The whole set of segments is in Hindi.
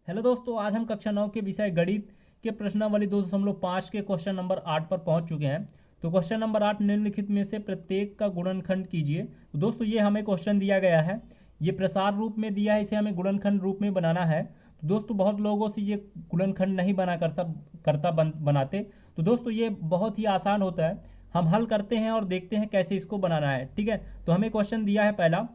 हेलो दोस्तों, आज हम कक्षा 9 के विषय गणित के प्रश्नावली 2.5 के क्वेश्चन नंबर 8 पर पहुंच चुके हैं। तो क्वेश्चन नंबर 8, निम्नलिखित में से प्रत्येक का गुणनखंड कीजिए। तो दोस्तों ये हमें क्वेश्चन दिया गया है, ये प्रसार रूप में दिया है, इसे हमें गुणनखंड रूप में बनाना है। तो दोस्तों बहुत लोगों से ये गुणनखंड नहीं बनाते। तो दोस्तों ये बहुत ही आसान होता है, हम हल करते हैं और देखते हैं कैसे इसको बनाना है। ठीक है, तो हमें क्वेश्चन दिया है पहला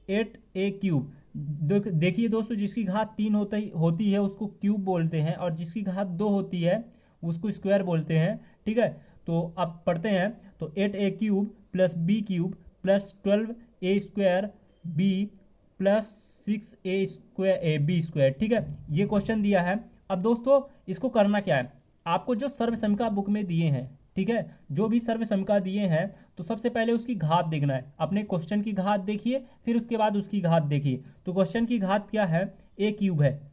8a³ देखिए दोस्तों, जिसकी घात 3 होती है उसको क्यूब बोलते हैं, और जिसकी घात 2 होती है उसको स्क्वायर बोलते हैं। ठीक है, तो अब पढ़ते हैं। तो 8a³ plus b³ plus 12a² b plus 6a² ठीक है, ये क्वेश्चन दिया है। अब दोस्तों इसको करना क्या है, आपको जो सर्वसमीकरण बुक में दिए हैं, ठीक है, जो भी सर्वसमीकरण दिए हैं, तो सबसे पहले उसकी घात देखना है। अपने क्वेश्चन की घात देखिए, फिर उसके बाद उसकी घात देखिए। तो क्वेश्चन की घात क्या है, a³ है।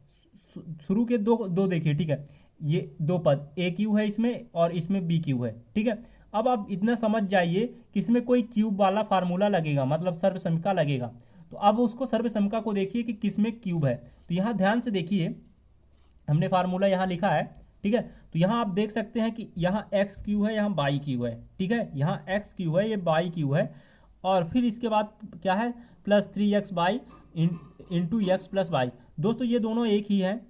शुरू के दो दो देखिए, ठीक है, ये दो पद a³ है इसमें और इसमें b³ है। ठीक है, अब आप इतना समझ जाइए कि इसमें कोई क्यूब वाला फार्मूला लगेगा, मतलब सर्वसमीकरण लगेगा। तो अब उसको सर्वसमीकरण को देखिए कि किसमें क्यूब है। तो यहाँ ध्यान से देखिए, हमने फार्मूला यहाँ लिखा है। ठीक है, तो यहाँ आप देख सकते हैं कि यहाँ x³ है, यहाँ y³ है। ठीक है, यहाँ x³ है, ये y³ है, और फिर इसके बाद क्या है, plus 3x into x plus y. दोस्तों ये दोनों एक ही है,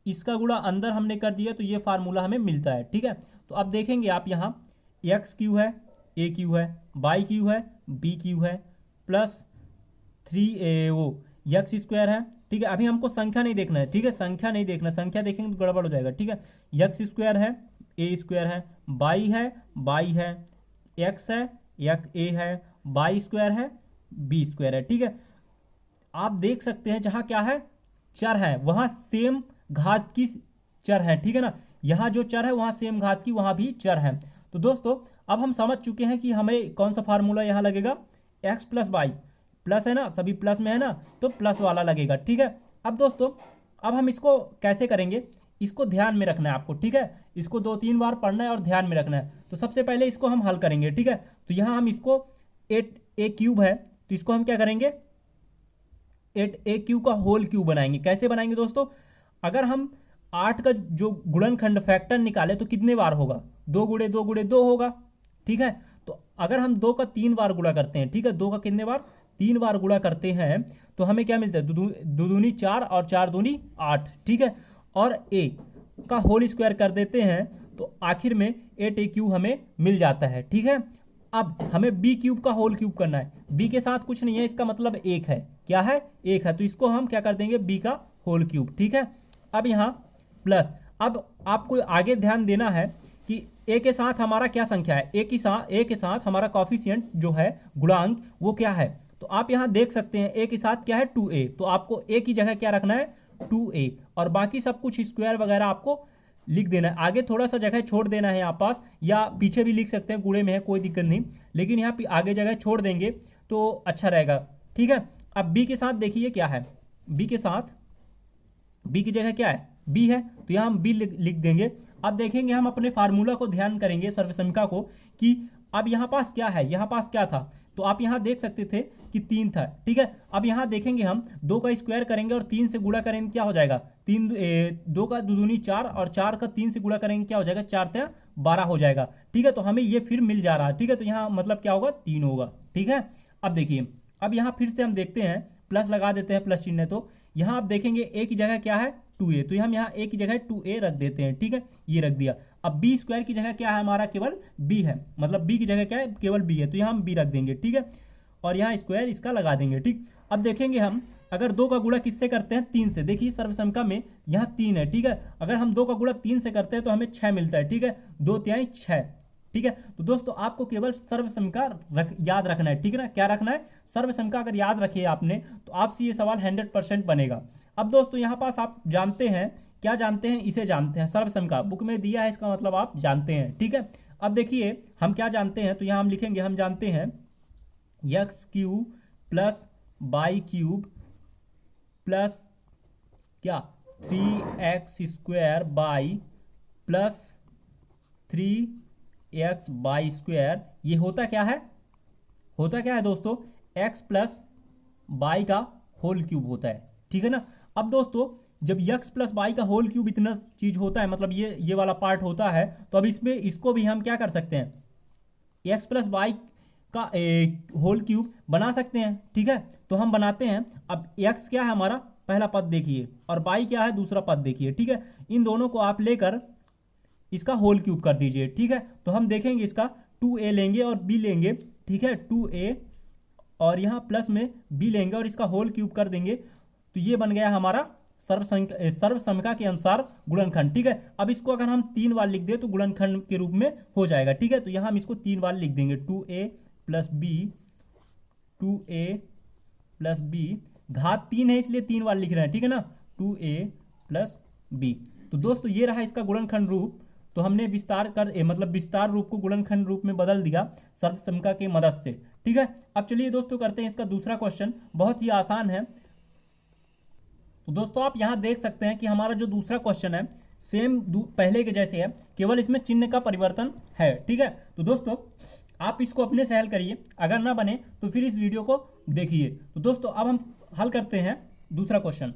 इसका गुणा अंदर हमने कर दिया तो ये फार्मूला हमें मिलता है। ठीक है, तो अब देखेंगे आप, यहाँ x³ है, a³ है, y³ है, b³ है, प्लस 3 है। ठीक है, अभी हमको संख्या नहीं देखना है। ठीक है, संख्या नहीं देखना, संख्या देखेंगे तो गड़बड़ हो जाएगा। ठीक है, x² है, a² है, y है, x है, a है, y² है, b² है। ठीक है, आप देख सकते हैं जहां क्या है, चर है, वहां सेम घात की चर है। ठीक है ना, यहां जो चर है वहां सेम घात की वहां भी चर है। तो दोस्तों अब हम समझ चुके हैं कि हमें कौन सा फार्मूला यहां लगेगा, x प्लस वाई, प्लस है ना, सभी प्लस में है ना, तो प्लस वाला लगेगा। ठीक है, अब दोस्तों अब हम इसको कैसे करेंगे, इसको ध्यान में रखना है आपको। ठीक है, इसको 2-3 बार पढ़ना है और ध्यान में रखना है। तो सबसे पहले इसको हम हल करेंगे। ठीक है, तो यहाँ हम इसको 8a³ है, तो इसको हम क्या करेंगे, 8a³ का होल क्यूब बनाएंगे। कैसे बनाएंगे दोस्तों, अगर हम 8 का जो गुणनखंड फैक्टर निकाले तो कितने बार होगा, 2 गुणे 2 गुणे 2 होगा। ठीक है, तो अगर हम 2 का 3 बार गुणा करते हैं, ठीक है, 2 का कितने बार, 3 बार गुणा करते हैं, तो हमें क्या मिलता है, दो दूनी 4 और 4 दूनी 8। ठीक है, और a का होल स्क्वायर कर देते हैं तो आखिर में 8a³ हमें मिल जाता है। ठीक है, अब हमें b³ का होल क्यूब करना है। b के साथ कुछ नहीं है, इसका मतलब एक है, क्या है, एक है, तो इसको हम क्या कर देंगे, b का होल क्यूब। ठीक है, अब यहाँ प्लस, अब आपको आगे ध्यान देना है कि a के साथ हमारा क्या संख्या है, a के साथ हमारा कॉफिशिएंट जो है, गुणांक, वो क्या है। तो आप यहाँ देख सकते हैं a के साथ क्या है, 2a, तो आपको a की जगह क्या रखना है, 2a, और बाकी सब कुछ स्क्वायर वगैरह आपको लिख देना है। आगे थोड़ा सा जगह छोड़ देना है यहाँ पास, या पीछे भी लिख सकते हैं, गुणे में है कोई दिक्कत नहीं, लेकिन यहाँ पे आगे जगह छोड़ देंगे तो अच्छा रहेगा। ठीक है, अब b के साथ देखिए क्या है, b के साथ, b की जगह क्या है, b है, तो यहाँ हम b लिख देंगे। अब देखेंगे हम अपने फार्मूला को ध्यान करेंगे, सर्वसमीकरण को, कि अब यहाँ पास क्या है, यहाँ पास क्या था, तो आप यहाँ देख सकते थे कि 3 था। ठीक है, अब यहाँ देखेंगे हम 2 का स्क्वायर करेंगे और 3 से गुणा करेंगे, क्या हो जाएगा, 2 का दूनी 4 और 4 का 3 से गुणा करेंगे, क्या हो जाएगा, 4×3=12 हो जाएगा। ठीक है, तो हमें ये फिर मिल जा रहा है। ठीक है, तो यहाँ मतलब क्या होगा, 3 होगा। ठीक है, अब देखिए, अब यहाँ फिर से हम देखते हैं, प्लस लगा देते हैं, प्लस चिन्ह है, तो यहाँ आप देखेंगे a की जगह क्या है, 2a, तो हम यहाँ a की जगह 2a रख देते हैं। ठीक है, ये रख दिया। अब b² की जगह क्या है हमारा, केवल b है, मतलब b की जगह क्या है, केवल b है, तो यहाँ हम b रख देंगे। ठीक है, और यहाँ स्क्वायर इसका लगा देंगे। ठीक, अब देखेंगे हम, अगर 2 का गुणा किससे करते हैं, 3 से। देखिए सर्वसमीकरण में यहाँ 3 है। ठीक है, अगर हम 2 का गुणा 3 से करते हैं तो हमें 6 मिलता है। ठीक है, 2×3 6। ठीक है, तो दोस्तों आपको केवल सर्वसमीकरण याद रखना है। ठीक है ना, क्या रखना है, सर्वसमीकरण अगर याद रखिए आपने तो आपसे ये सवाल 100% बनेगा। अब दोस्तों यहाँ पास आप जानते हैं, क्या जानते हैं, इसे जानते हैं, सर्वसमीकरण बुक में दिया है, इसका मतलब आप जानते हैं। ठीक है, अब देखिए हम क्या जानते हैं, तो यहाँ हम लिखेंगे, हम जानते हैं x³ प्लस y³ प्लस क्या, 3x² बाई प्लस 3x² ये होता क्या है, होता क्या है दोस्तों, x प्लस y का होल क्यूब होता है। ठीक है ना, अब दोस्तों जब x प्लस वाई का होल क्यूब इतना चीज होता है, मतलब ये वाला पार्ट होता है, तो अब इसमें इसको भी हम क्या कर सकते हैं, x प्लस वाई का होल क्यूब बना सकते हैं। ठीक है, तो हम बनाते हैं। अब x क्या है हमारा पहला पद देखिए, और y क्या है दूसरा पद देखिए। ठीक है, इन दोनों को आप लेकर इसका होल क्यूब कर दीजिए। ठीक है, तो हम देखेंगे इसका 2a लेंगे और b लेंगे। ठीक है, 2a और यहाँ प्लस में b लेंगे और इसका होल क्यूब कर देंगे, तो ये बन गया हमारा सर्वसमिका के अनुसार गुणनखंड। ठीक है, अब इसको अगर हम 3 बार लिख दें तो गुणनखंड के रूप में हो जाएगा। ठीक है, तो यहाँ हम इसको 3 बार लिख देंगे, 2a plus B, 2a plus B, घात 3 है इसलिए 3 बार लिख रहे हैं। ठीक है ना, 2a प्लस बी। तो दोस्तों ये रहा इसका गुणनखंड रूप। तो हमने मतलब विस्तार रूप को गुणनखंड रूप में बदल दिया सर्वसमिका की मदद से। ठीक है, अब चलिए दोस्तों करते हैं इसका दूसरा क्वेश्चन, बहुत ही आसान है। तो दोस्तों आप यहां देख सकते हैं कि हमारा जो दूसरा क्वेश्चन है सेम पहले के जैसे है, केवल इसमें चिन्ह का परिवर्तन है। ठीक है, तो दोस्तों आप इसको अपने से हल करिए, अगर ना बने तो फिर इस वीडियो को देखिए। तो दोस्तों अब हम हल करते हैं दूसरा क्वेश्चन।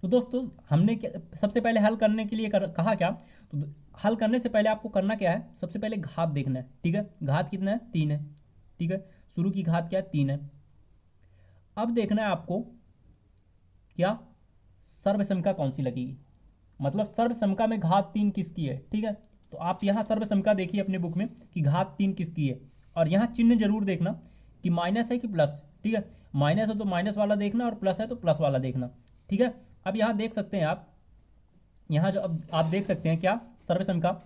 तो दोस्तों हमने सबसे पहले हल करने के लिए कहा क्या, तो हल करने से पहले आपको करना क्या है, सबसे पहले घात देखना है। ठीक है, घात कितना है, 3 है। ठीक है, शुरू की घात क्या है, 3 है। अब देखना है आपको क्या सर्वसमिका कौन सी लगेगी, मतलब सर्वसमिका में घात 3 किसकी है। ठीक है, तो आप यहाँ सर्वसमिका देखिए अपने बुक में कि घात 3 किसकी है, और यहाँ चिन्ह जरूर देखना कि माइनस है कि प्लस। ठीक है, माइनस है तो माइनस वाला देखना और प्लस है तो प्लस वाला देखना। ठीक है, अब यहाँ देख सकते हैं आप, यहाँ जो अब आप देख सकते हैं क्या सर्वसमिका,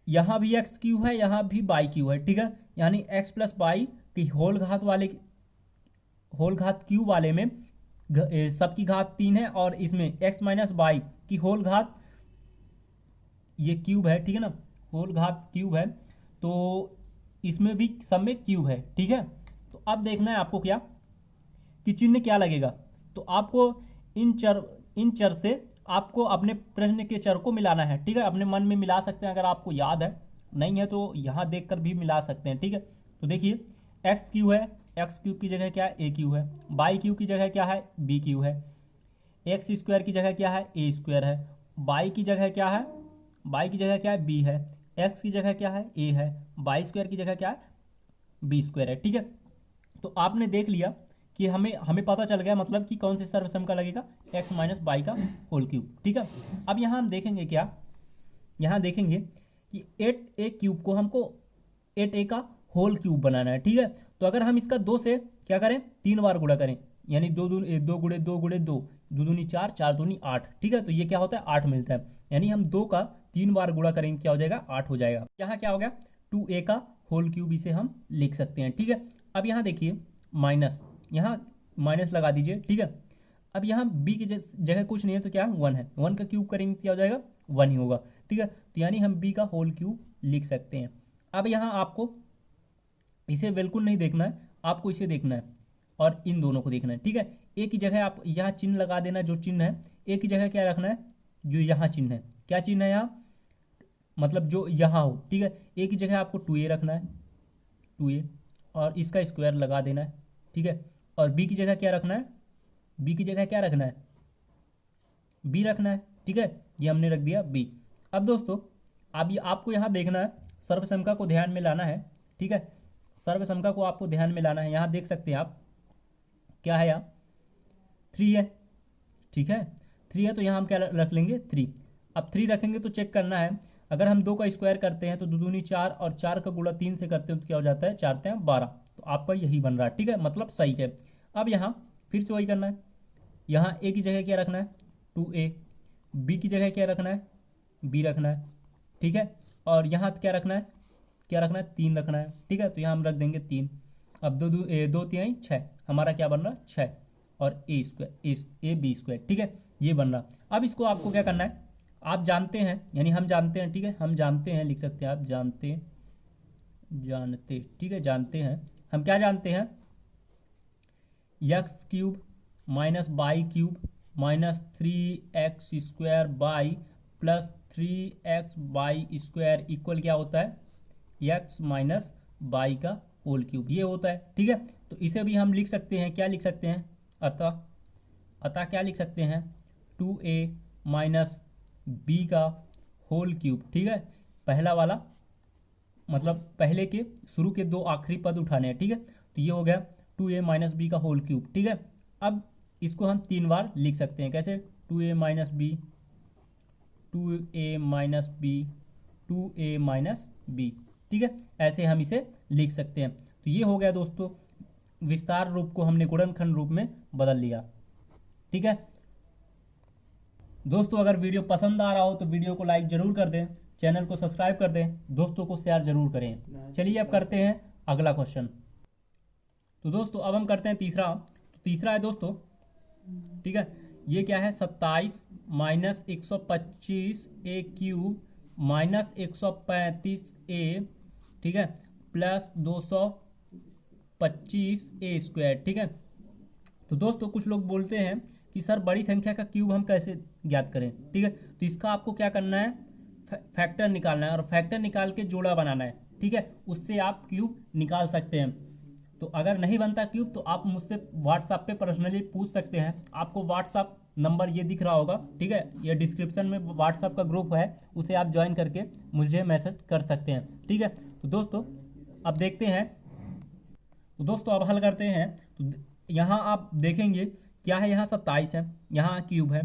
यहाँ भी एक्स क्यू है, यहाँ भी बाई क्यू है। ठीक है, यानी एक्स प्लस बाई की होल घात क्यू वाले में सबकी घात 3 है, और इसमें एक्स माइनस बाई की होल घात, ये क्यूब है। ठीक है ना, होल घात क्यूब है, तो इसमें भी सब में क्यूब है। ठीक है, तो अब देखना है आपको क्या कि चिन्ह क्या लगेगा। तो आपको इन चर से आपको अपने प्रश्न के चर को मिलाना है। ठीक है, अपने मन में मिला सकते हैं, अगर आपको याद है, नहीं है तो यहाँ देखकर भी मिला सकते हैं। ठीक है, तो देखिए एक्स क्यू है, एक्स क्यू की जगह क्या है, ए क्यू है। बाई क्यू की जगह क्या है, बी क्यू है। एक्स स्क्वायर की जगह क्या है, ए स्क्वायर है। बाई की जगह क्या है, बाई की जगह क्या है, बी है। एक्स की जगह क्या है, ए है। बाई स्क्वायर की जगह क्या है, बी स्क्वायर है। ठीक है, तो आपने देख लिया कि हमें हमें पता चल गया मतलब कि कौन से सर्वसम का लगेगा, एक्स माइनस बाई का होल क्यूब। ठीक है, अब यहाँ हम देखेंगे क्या, यहाँ देखेंगे कि 8a क्यूब को हमको 8a का होल क्यूब बनाना है। ठीक है, तो अगर हम इसका 2 से क्या करें, 3 बार गुणा करें, यानी 2 2 गुणे 2 गुणे 2, 2 दूनी 4, 4 दूनी 8। ठीक है, तो ये क्या होता है, 8 मिलता है, यानी हम 2 का 3 बार गुणा करेंगे क्या हो जाएगा, 8 हो जाएगा। यहाँ क्या हो गया, 2a का होल क्यूब इसे हम लिख सकते हैं। ठीक है, अब यहाँ देखिए माइनस, यहाँ माइनस लगा दीजिए। ठीक है, अब यहाँ b की जगह कुछ नहीं है तो क्या 1 है, 1 का क्यूब करेंगे क्या हो जाएगा, 1 ही होगा। ठीक है, तो यानी हम b का होल क्यूब लिख सकते हैं। अब यहाँ आपको इसे बिल्कुल नहीं देखना है, आपको इसे देखना है और इन दोनों को देखना है। ठीक है, ए की जगह आप यहाँ चिन्ह लगा देना, जो चिन्ह है ए की जगह क्या रखना है, जो यहाँ चिन्ह है, क्या चिन्ह है यहाँ, मतलब जो यहाँ हो। ठीक है, ए की जगह आपको 2a रखना है, 2a, और इसका स्क्वायर लगा देना है। ठीक है, और बी की जगह क्या रखना है, बी की जगह क्या रखना है, बी रखना है। ठीक है, ये हमने रख दिया बी। अब दोस्तों अब ये आपको यहाँ देखना है, सर्वसमिका को ध्यान में लाना है। ठीक है, सर्वसमिका को आपको ध्यान में लाना है। यहाँ देख सकते हैं आप क्या है, यहाँ 3 है। ठीक है, 3 है तो यहाँ हम क्या रख लेंगे, 3। अब 3 रखेंगे तो चेक करना है, अगर हम 2 का स्क्वायर करते हैं तो 2 दूनी 4, और 4 का गुणा 3 से करते हैं तो क्या हो जाता है, 4 3 12। तो आपका यही बन रहा है। ठीक है, मतलब सही है। अब यहाँ फिर से वही करना है, यहाँ ए की जगह क्या रखना है, 2a, बी की जगह क्या रखना है, बी रखना है। ठीक है, और यहाँ क्या रखना है, क्या रखना है, 3 रखना है। ठीक है, तो यहाँ हम रख देंगे 3। अब 2 3 6, हमारा क्या बन रहा है, 6, और ए स्क्वायर, ए बी स्क्वायर। ठीक है, ये बन रहा। अब इसको आपको क्या करना है, आप जानते हैं, यानी हम जानते हैं। ठीक है, हम जानते हैं, लिख सकते हैं आप, जानते, ठीक है, जानते हैं, हम क्या जानते हैं, x cube minus by cube minus 3x square y plus 3x by square equal क्या होता है, x माइनस बाई का होल क्यूब, ये होता है। ठीक है, तो इसे भी हम लिख सकते हैं, क्या लिख सकते हैं, अतः अतः क्या लिख सकते हैं, 2a माइनस बी का होल क्यूब। ठीक है, पहला वाला मतलब पहले के शुरू के दो आखिरी पद उठाने हैं। ठीक है, तो ये हो गया 2a माइनस बी का होल क्यूब। ठीक है, अब इसको हम 3 बार लिख सकते हैं। कैसे, 2a minus b, 2a minus b, 2a minus b. ठीक है, ऐसे हम इसे लिख सकते हैं। तो ये हो गया दोस्तों, विस्तार रूप को हमने गुणनखंड रूप में बदल लिया। ठीक है दोस्तों, अगर वीडियो पसंद आ रहा हो तो वीडियो को लाइक जरूर कर दें, चैनल को सब्सक्राइब कर दें, दोस्तों को शेयर जरूर करें। चलिए अब करते हैं अगला क्वेश्चन। तो दोस्तों अब हम करते हैं तीसरा। तो तीसरा है दोस्तों, ठीक है, ये क्या है, 27 माइनस 125 ए क्यूब माइनस 135 ए, ठीक है, प्लस 225 ए स्क्वायर। ठीक है, तो दोस्तों कुछ लोग बोलते हैं कि सर बड़ी संख्या का क्यूब हम कैसे ज्ञात करें। ठीक है, तो इसका आपको क्या करना है, फैक्टर निकालना है और फैक्टर निकाल के जोड़ा बनाना है। ठीक है, उससे आप क्यूब निकाल सकते हैं। तो अगर नहीं बनता क्यूब तो आप मुझसे व्हाट्सएप पे पर्सनली पूछ सकते हैं। आपको व्हाट्सएप नंबर ये दिख रहा होगा, ठीक है, ये डिस्क्रिप्शन में व्हाट्सएप का ग्रुप है, उसे आप ज्वाइन करके मुझे मैसेज कर सकते हैं। ठीक है, तो दोस्तों अब देखते हैं। तो दोस्तों अब हल करते हैं। तो यहाँ आप देखेंगे क्या है, यहाँ 27 है, यहाँ क्यूब है,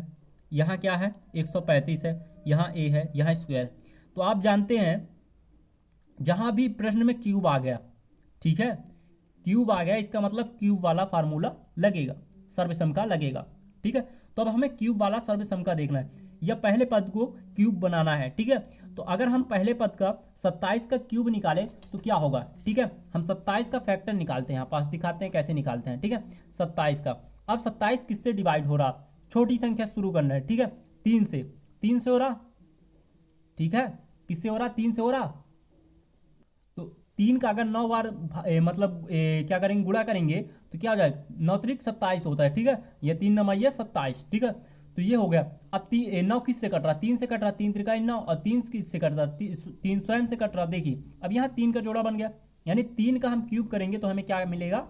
यहाँ क्या है 135 है, यहाँ ए है, यहाँ स्क्वायर। तो आप जानते हैं जहाँ भी प्रश्न में क्यूब आ गया, ठीक है, क्यूब आ गया इसका मतलब क्यूब वाला फार्मूला लगेगा, सर्वसम का लगेगा। ठीक है, तो अब हमें क्यूब वाला सर्वसम का देखना है या पहले पद को क्यूब बनाना है। ठीक है, तो अगर हम पहले पद का 27 का क्यूब निकालें तो क्या होगा। ठीक है, हम 27 का फैक्टर निकालते हैं, यहाँ पास दिखाते हैं कैसे निकालते हैं। ठीक है, 27 का, अब 27 किससे डिवाइड हो रहा, छोटी संख्या शुरू करना है। ठीक है, 3 से हो रहा। ठीक है, किससे हो रहा, 3 से हो रहा। तो 3 का अगर 9 बार मतलब क्या करेंगे, गुणा करेंगे तो क्या हो जाएगा, 9 त्रिक 27 होता है। ठीक है, ये 3 9 ये 27। ठीक है, तो ये हो गया। अब 9 किस से कट रहा, 3 से कट रहा, 3 त्रिका 9, और 3 किस से कट रहा, 3 स्वयं से कट रहा। देखिए अब यहाँ 3 का जोड़ा बन गया, यानी 3 का हम क्यूब करेंगे तो हमें क्या मिलेगा,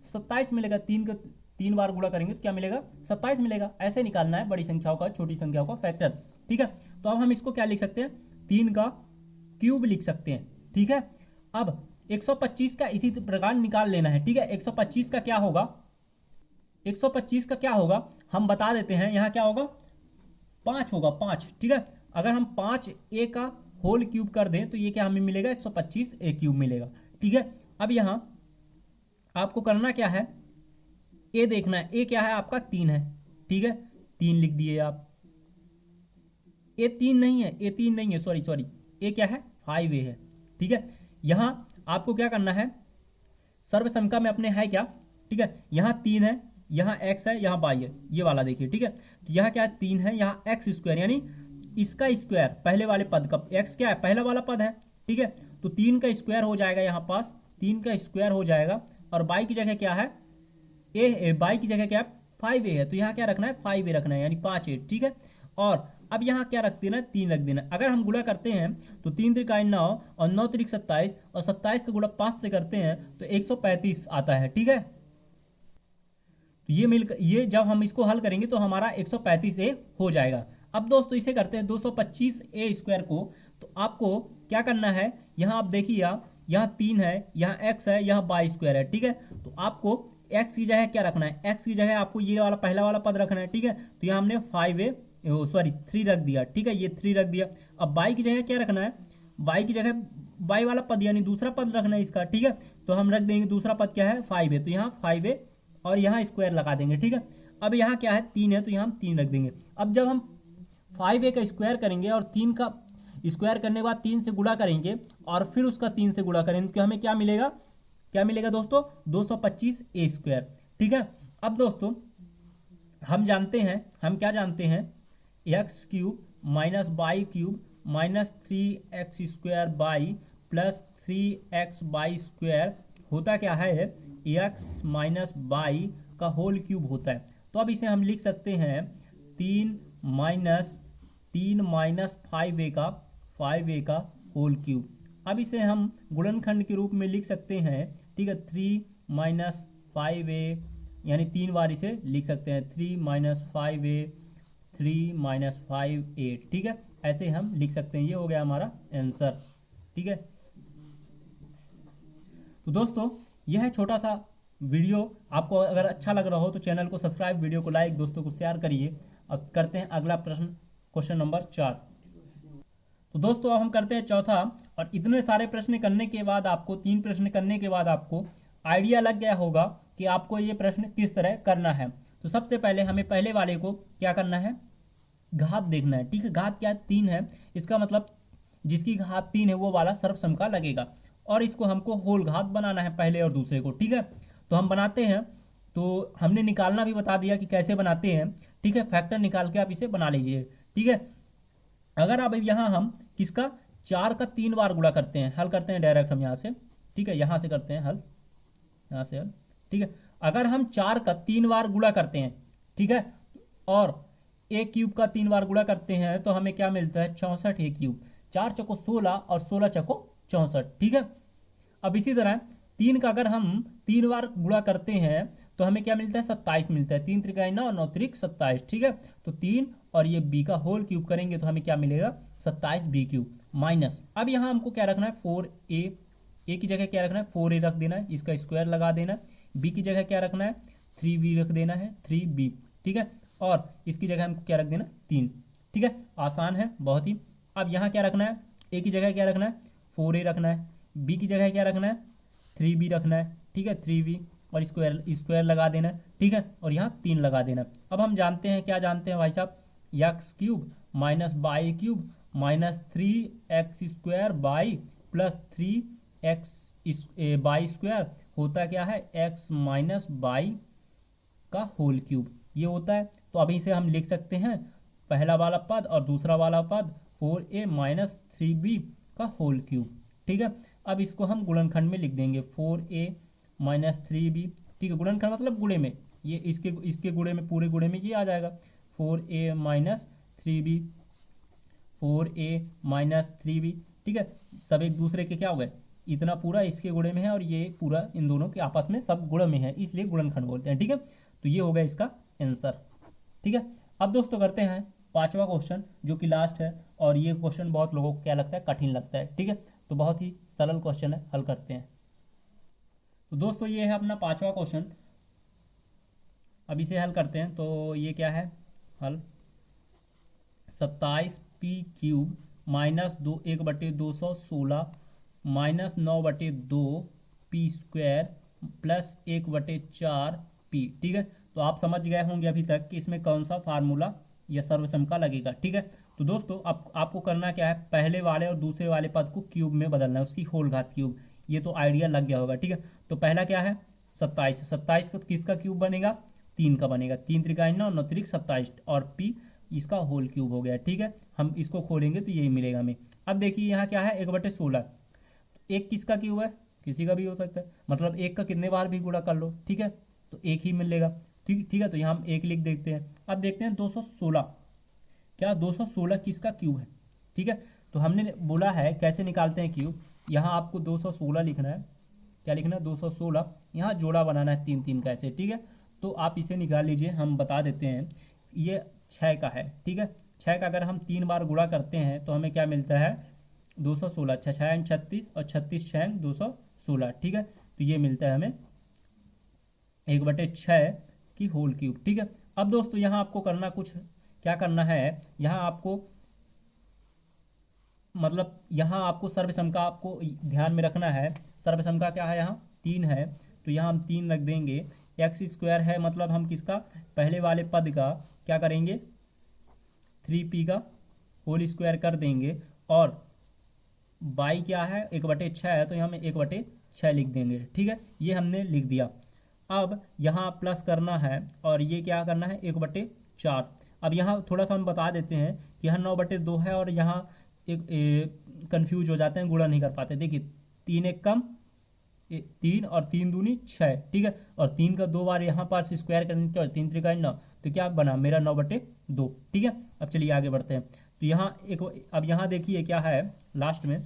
27 मिलेगा। 3 का 3 बार गुणा करेंगे तो क्या मिलेगा, 27 मिलेगा। ऐसे निकालना है बड़ी संख्याओं का छोटी संख्याओं का फैक्टर। ठीक है, तो अब हम इसको क्या लिख सकते हैं, 3 का क्यूब लिख सकते हैं। ठीक है, अब 125 का इसी प्रकार निकाल लेना है। ठीक है, 125 का क्या होगा, 125 का क्या होगा हम बता देते हैं। यहाँ क्या होगा, 5 होगा, 5। ठीक है, अगर हम 5 ए का होल क्यूब कर दें तो ये क्या हमें मिलेगा, 125 ए क्यूब मिलेगा। ठीक है, अब यहाँ आपको करना क्या है, ए देखना है, ए क्या है आपका 3 है। ठीक है, 3 लिख दिए आप। ए 3 नहीं है, ए 3 नहीं है, सॉरी सॉरी, ए क्या है 5 ए है। ठीक है, यहाँ आपको क्या करना है, सर्वसमका में अपने है क्या। ठीक है, यहाँ 3 है, यहाँ x है, यहाँ y है, ये वाला देखिए। ठीक है, तो यहाँ क्या है 3 है, यहाँ x स्क्वायर, यानी इसका स्क्वायर पहले वाले पद का, x क्या है पहला वाला पद है। ठीक है, तो 3 का स्क्वायर हो जाएगा, यहाँ पास 3 का स्क्वायर हो जाएगा, और y की जगह क्या है, y की जगह क्या है 5a है, तो यहाँ क्या रखना है 5a रखना है, यानी 5a। ठीक है, और अब यहाँ क्या रख देना, 3 रख देना। अगर हम गुणा करते हैं तो 3 त्रिक 9 और 9 त्रिक 27, और 27 का गुणा 5 से करते हैं तो 135 आता है। ठीक है, तो ये जब हम इसको हल करेंगे तो हमारा 135 ए हो जाएगा। अब दोस्तों इसे करते हैं 225 ए स्क्वायर को। तो आपको क्या करना है, यहाँ आप देखिए, यहाँ 3 है, यहाँ x है, यहाँ y स्क्वायर है। ठीक है, तो आपको x की जगह क्या रखना है, x की जगह आपको ये वाला पहला वाला पद रखना है। ठीक है, तो यहाँ हमने 3 रख दिया। ठीक है, ये 3 रख दिया। अब y की जगह क्या रखना है, y की जगह y वाला पद यानी दूसरा पद रखना है इसका। ठीक है, तो हम रख देंगे दूसरा पद क्या है 5a, तो यहाँ 5a और यहाँ स्क्वायर लगा देंगे। ठीक है, अब यहाँ क्या है 3 है, तो यहाँ हम 3 रख देंगे। अब जब हम 5a का स्क्वायर करेंगे और 3 का स्क्वायर करने के बाद 3 से गुणा करेंगे और फिर उसका 3 से गुणा करेंगे तो हमें क्या मिलेगा, क्या मिलेगा दोस्तों, 225 ए स्क्वायर। ठीक है, अब दोस्तों हम जानते हैं, हम क्या जानते हैं, x cube minus y cube minus 3x square y plus 3xy square होता क्या है, एक्स माइनस वाई का होल क्यूब होता है। तो अब इसे हम लिख सकते हैं 3 माइनस 5a का होल क्यूब। अब इसे हम गुणनखंड के रूप में लिख सकते हैं। ठीक है, 3 माइनस 5a यानी 3 बार इसे लिख सकते हैं, 3 माइनस 5a, 3 माइनस 5a, ठीक है, ऐसे हम लिख सकते हैं। ये हो गया हमारा आंसर, ठीक है। तो दोस्तों यह है छोटा सा वीडियो, आपको अगर अच्छा लग रहा हो तो चैनल को सब्सक्राइब, वीडियो को लाइक, दोस्तों को शेयर करिए। अब करते हैं अगला प्रश्न, क्वेश्चन नंबर 4। तो दोस्तों अब हम करते हैं चौथा। और इतने सारे प्रश्न करने के बाद आपको, 3 प्रश्न करने के बाद आपको आइडिया लग गया होगा कि आपको ये प्रश्न किस तरह करना है। तो सबसे पहले हमें पहले वाले को क्या करना है, घात देखना है, ठीक है। घात क्या 3 है, इसका मतलब जिसकी घात 3 है वो वाला सर्वसम का लगेगा। और इसको हमको होल घात बनाना है, पहले और दूसरे को, ठीक है। तो हम बनाते हैं। तो हमने निकालना भी बता दिया कि कैसे बनाते हैं, ठीक है। फैक्टर निकाल के आप इसे बना लीजिए, ठीक है। अगर अब यहाँ हम किसका 4 का 3 बार गुणा करते हैं, हल करते हैं डायरेक्ट हम यहाँ से, ठीक है। यहाँ से करते हैं हल, यहाँ से हल, ठीक है। अगर हम 4 का 3 बार गुणा करते हैं, ठीक है, और ए क्यूब का 3 बार गुणा करते हैं, तो हमें क्या मिलता है, 64 ए क्यूब। 4 चौको 16 और 16 चौको 64, ठीक है। अब इसी तरह 3 का अगर हम 3 बार गुणा करते हैं तो हमें क्या मिलता है, 27 मिलता है। 3 त्रिका 9, 9 त्रिक 27, ठीक है। तो 3 और ये b का होल क्यूब करेंगे तो हमें क्या मिलेगा, 27 b क्यूब माइनस। अब यहाँ हमको क्या रखना है, 4a, a की जगह क्या रखना है, 4a रख देना है, इसका स्क्वायर लगा देना है। b की जगह क्या रखना है, 3b रख देना है, 3b, ठीक है। और इसकी जगह हमको क्या रख देना, 3, ठीक है। आसान है बहुत ही। अब यहाँ क्या रखना है, a की जगह क्या रखना है, 4a रखना है, b की जगह क्या रखना है, 3b रखना है, ठीक है, 3b, और स्क्वायर स्क्वायर लगा देना है, ठीक है। और यहाँ 3 लगा देना। अब हम जानते हैं, क्या जानते हैं भाई साहब, x cube minus by cube minus 3x square y plus 3x by square होता क्या है, x माइनस बाई का होल क्यूब, ये होता है। तो अभी इसे हम लिख सकते हैं, पहला वाला पद और दूसरा वाला पद 4a माइनस 3b का होल क्यूब, ठीक है। अब इसको हम गुणनखंड में लिख देंगे, 4a माइनस 3b, ठीक है। गुणनखंड मतलब गुणे में, ये इसके गुणे में, पूरे गुणे में ये आ जाएगा, 4a minus 3b, 4a minus 3b, ठीक है। सब एक दूसरे के क्या हो गए, इतना पूरा इसके गुणे में है और ये पूरा इन दोनों के आपस में सब गुण में है, इसलिए गुणनखंड बोलते हैं, ठीक है। तो ये हो गया इसका आंसर, ठीक है। अब दोस्तों करते हैं 5वां क्वेश्चन, जो कि लास्ट है। और ये क्वेश्चन बहुत लोगों को क्या लगता है, कठिन लगता है, ठीक है। तो बहुत ही सरल क्वेश्चन है, हल करते हैं। तो दोस्तों ये है अपना 5वां क्वेश्चन, अब इसे हल करते हैं। तो ये क्या है, हल 27 P cube minus 1/216 minus 9/2 P square plus 1/4 P, ठीक है। तो आप समझ गए होंगे अभी तक कि इसमें कौन सा फार्मूला या सर्वसम का लगेगा, ठीक है। तो दोस्तों आपको करना क्या है, पहले वाले और दूसरे वाले पद को क्यूब में बदलना है, उसकी होल घात क्यूब। ये तो आइडिया लग गया होगा, ठीक है। तो पहला क्या है, 27, 27 का किसका क्यूब बनेगा, 3 का बनेगा, 3 त्रिका 9, 9 त्रिक 27, और पी इसका होल क्यूब हो गया, ठीक है। हम इसको खोलेंगे तो यही मिलेगा हमें। अब देखिए यहाँ क्या है, 1/16, एक किसका क्यूब है, किसी का भी हो सकता है, मतलब एक का कितने बार भी गुणा कर लो, ठीक है, तो एक ही मिलेगा, ठीक ठीक है। तो यहाँ हम एक लिख देते हैं। अब देखते हैं 216, क्या 216 किसका क्यूब है, ठीक है। तो हमने बोला है कैसे निकालते हैं क्यूब, यहाँ आपको 216 लिखना है, क्या लिखना है, 216, यहाँ जोड़ा बनाना है 3 3 का ऐसे, ठीक है। तो आप इसे निकाल लीजिए, हम बता देते हैं। ये 6 का है, ठीक है। 6 का अगर हम 3 बार गुणा करते हैं तो हमें क्या मिलता है, 216, 6 6 36 और 36 6 216, ठीक है। तो ये मिलता है हमें 1/6 की होल क्यूब, ठीक है। अब दोस्तों यहाँ आपको करना कुछ, क्या करना है, यहाँ आपको मतलब यहाँ आपको सर्वसम का आपको ध्यान में रखना है। सर्वसम का क्या है, यहाँ 3 है, तो यहाँ हम 3 रख देंगे। एक्स स्क्वायर है, मतलब हम किसका, पहले वाले पद का क्या करेंगे, 3p का होल स्क्वायर कर देंगे। और बाई क्या है, 1/6 है, तो यहाँ हम 1/6 लिख देंगे, ठीक है। ये हमने लिख दिया। अब यहाँ प्लस करना है और ये क्या करना है, 1/4। अब यहाँ थोड़ा सा हम बता देते हैं कि यहाँ 9/2 है और यहाँ एक कंफ्यूज हो जाते हैं, गुणा नहीं कर पाते। देखिए 3 एक कम 3 और 3 दूनी 6, ठीक है। और 3 का 2 बार यहाँ पास स्क्वायर करने तो 3 त्रिका 9, तो क्या बना मेरा 9/2, ठीक है। अब चलिए आगे बढ़ते हैं। तो यहाँ अब यहाँ देखिए क्या है, लास्ट में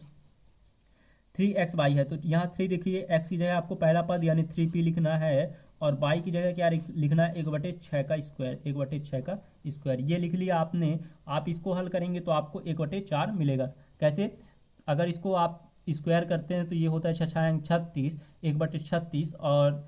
3x बाई है, तो यहाँ 3 देखिए, x की जगह आपको पहला पद यानी 3p लिखना है और बाई की जगह क्या लिखना है, 1/6 का स्क्वायर, 1/6 का स्क्वायर, ये लिख लिया आपने। आप इसको हल करेंगे तो आपको 1/4 मिलेगा। कैसे, अगर इसको आप स्क्वायर करते हैं तो ये होता है 6 36, 1/36, और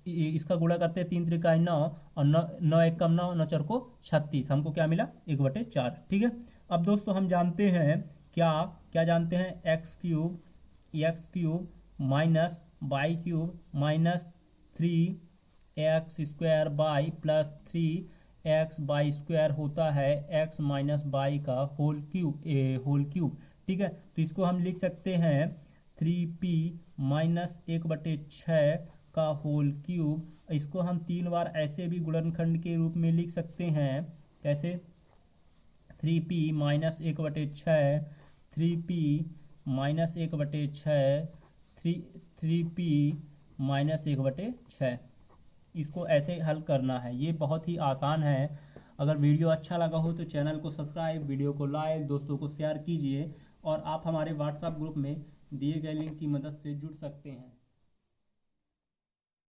इसका गुणा करते हैं 3 त्रिका 9, और 9 1 कम 9, 9 4 को 36, हमको क्या मिला 1/4। ठीक है। अब दोस्तों हम जानते हैं क्या क्या जानते हैं, x³ minus y cube minus 3x² y plus 3x² होता है x माइनस वाई का होल क्यूब। ठीक है, तो इसको हम लिख सकते हैं 3p माइनस 1/6 का होल क्यूब। इसको हम 3 बार ऐसे भी गुणनखंड के रूप में लिख सकते हैं। कैसे, 3p minus 1/6, 3p minus 1/6, 3p minus 1/6। इसको ऐसे हल करना है, ये बहुत ही आसान है। अगर वीडियो अच्छा लगा हो तो चैनल को सब्सक्राइब, वीडियो को लाइक, दोस्तों को शेयर कीजिए, और आप हमारे व्हाट्सएप ग्रुप में दिए गए लिंक की मदद से जुड़ सकते हैं।